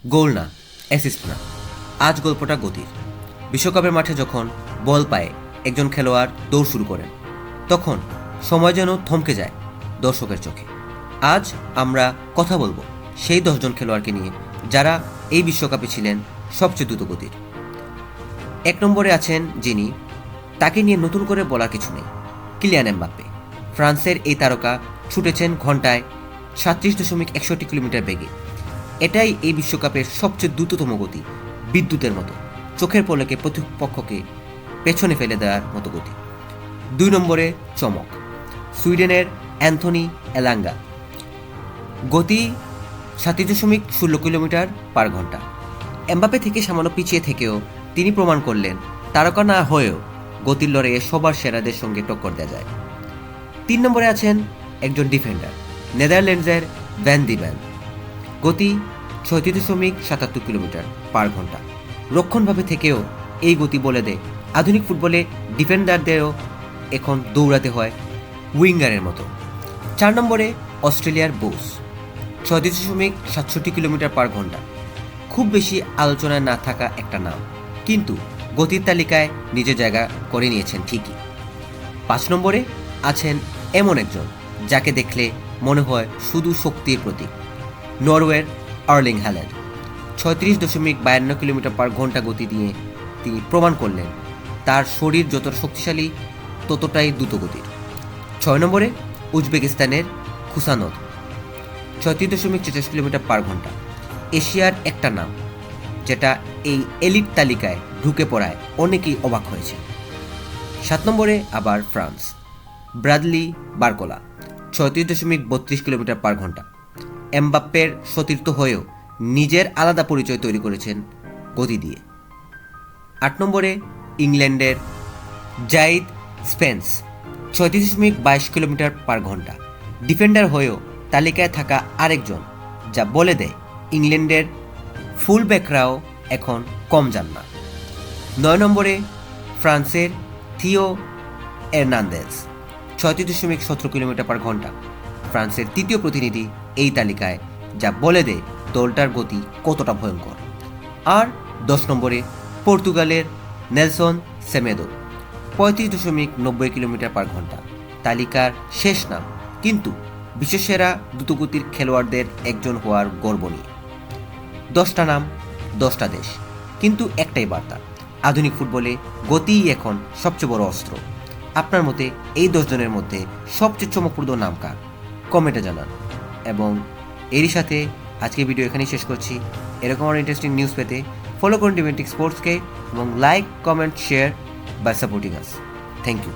গোল না, অ্যাসিস্ট না, আজ গল্পটা গতির। বিশ্বকাপের মাঠে যখন বল পায়ে একজন খেলোয়াড় দৌড় শুরু করেন, তখন সময় যেন থমকে যায় দর্শকের চোখে। আজ আমরা কথা বলবো সেই 10জন খেলোয়াড়কে নিয়ে যারা এই বিশ্বকাপে ছিলেন সবচেয়ে দ্রুতগতির। 1 নম্বরে আছেন যিনি, তাকে নিয়ে নতুন করে বলার কিছু নেই, কিলিয়ান এমবাপ্পে। ফ্রান্সের এই তারকা ছুটেছেন ঘন্টায় 37.61 কিলোমিটার বেগে। এটাই এই বিশ্বকাপের সবচেয়ে দ্রুততম গতি, বিদ্যুতের মতো, চোখের পলকে প্রতিপক্ষকে পেছনে ফেলে দেওয়ার মতো গতি। 2 নম্বরে চমক, সুইডেনের অ্যান্থনি এলাঙ্গা। গতি 37.16 কিলোমিটার পার ঘন্টা। এমবাপ্পে থেকে সামান্য পিছিয়ে থেকেও তিনি প্রমাণ করলেন তারকা না হয়েও গতির লড়াইয়ে সবার সেরাদের সঙ্গে টক্কর দেওয়া যায়। 3 নম্বরে আছেন একজন ডিফেন্ডার, নেদারল্যান্ডসের ভ্যান দিবেন। গতি 37.77 কিলোমিটার পার ঘন্টা। রক্ষণভাবে থেকেও এই গতি বলে দেয় আধুনিক ফুটবলে ডিফেন্ডারদেরও এখন দৌড়াতে হয় উইঙ্গারের মতো। 4 নম্বরে অস্ট্রেলিয়ার বোস, 37.67 কিলোমিটার পার ঘন্টা। খুব বেশি আলোচনায় না থাকা একটা নাম, কিন্তু গতির তালিকায় নিজের জায়গা করে নিয়েছেন ঠিকই। 5 নম্বরে আছেন এমন একজন যাকে দেখলে মনে হয় শুধু শক্তির প্রতীক, নরওয়ের আর্লিং হ্যাল্যান্ড। 36.52 কিলোমিটার পার ঘন্টা গতি দিয়ে তিনি প্রমাণ করলেন তার শরীর যতটা শক্তিশালী ততটাই দ্রুতগতির। 6 নম্বরে উজবেকিস্তানের খুসানভ, 36.46 কিলোমিটার পার ঘন্টা। এশিয়ার একটা নাম যেটা এই এলিট তালিকায় ঢুকে পড়ায় অনেকেই অবাক হয়েছে। 7 নম্বরে আবার ফ্রান্স, ব্রাদলি বারকোলা, 36.32 কিলোমিটার পার ঘন্টা। এমবাপ্পের সতীর্থ হয়েও নিজের আলাদা পরিচয় তৈরি করেছেন গতি দিয়ে। 8 নম্বরে ইংল্যান্ডের জাইদ স্পেন্স, 36.22 কিলোমিটার পার ঘন্টা। ডিফেন্ডার হয়েও তালিকায় থাকা আরেকজন, যা বলে দেয় ইংল্যান্ডের ফুলব্যাকরাও এখন কম যান না। 9 নম্বরে ফ্রান্সের থিও এর্নান্দেজ, 36.17 কিলোমিটার পার ঘন্টা। ফ্রান্সের তৃতীয় প্রতিনিধি এই তালিকায়, যা বলে দেয় দলটার গতি কতটা ভয়ঙ্কর। আর 10 নম্বরে পর্তুগালের নেলসন সেমেদো, 35.90 কিলোমিটার পার ঘন্টা। তালিকার শেষ নাম, কিন্তু বিশ্বসেরা দ্রুতগতির খেলোয়াড়দের একজন হওয়ার গর্ব নিয়ে। 10টা নাম, 10টা দেশ, কিন্তু একটাই বার্তা, আধুনিক ফুটবলে গতিই এখন সবচেয়ে বড় অস্ত্র। আপনার মতে এই 10জনের মধ্যে সবচেয়ে চমকপ্রদ নাম কার? কমেন্টে জানান। এবং এরই সাথে আজকের ভিডিও এখানেই শেষ করছি। এরকম আরও ইন্টারেস্টিং নিউজ পেতে ফলো করুন ডিমেন্টিক স্পোর্টসকে এবং like, comment, share by supporting us. Thank you.